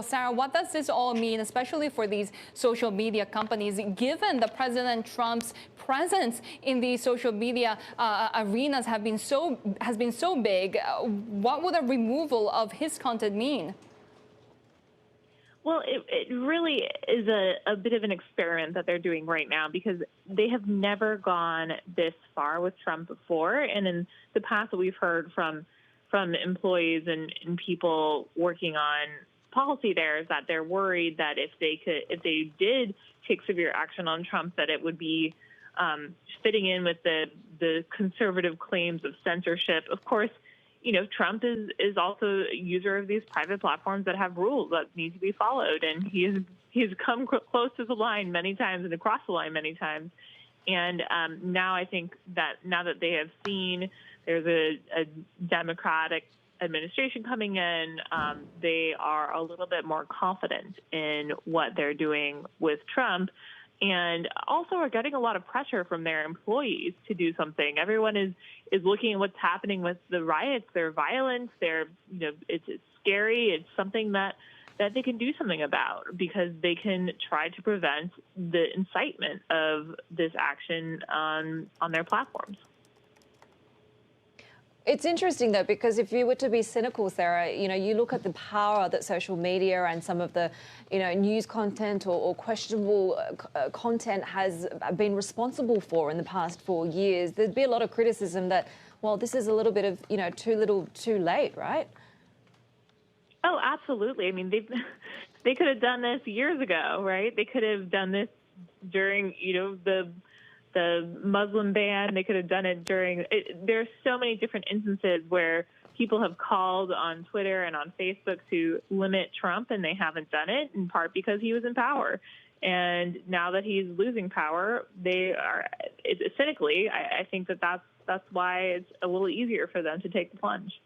Sarah, what does this all mean, especially for these social media companies, given the President Trump's presence in these social media arenas has been so big? What would a removal of his content mean? Well, it really is a bit of an experiment that they're doing right now because they have never gone this far with Trump before. And in the past, what we've heard from employees and people working on policy there is that they're worried that if they did take severe action on Trump, that it would be fitting in with the conservative claims of censorship. Of course, Trump is also a user of these private platforms that have rules that need to be followed, and he's come close to the line many times and across the line many times. And now I think that now that they have seen there's a Democratic administration coming in, they are a little bit more confident in what they're doing with Trump, and also are getting a lot of pressure from their employees to do something. Everyone is looking at what's happening with the riots, their violence, it's scary. It's something that they can do something about because they can try to prevent the incitement of this action on their platforms. It's interesting, though, because if you were to be cynical, Sarah, you look at the power that social media and some of the, news content or questionable content has been responsible for in the past 4 years. There'd be a lot of criticism that, well, this is a little bit of, too little, too late, right? Oh, absolutely. I mean, they could have done this years ago, right? They could have done this during, the Muslim ban. They could have done it during. There's so many different instances where people have called on Twitter and on Facebook to limit Trump, and they haven't done it, in part because he was in power. And now that he's losing power, they are cynically. I think that's why it's a little easier for them to take the plunge.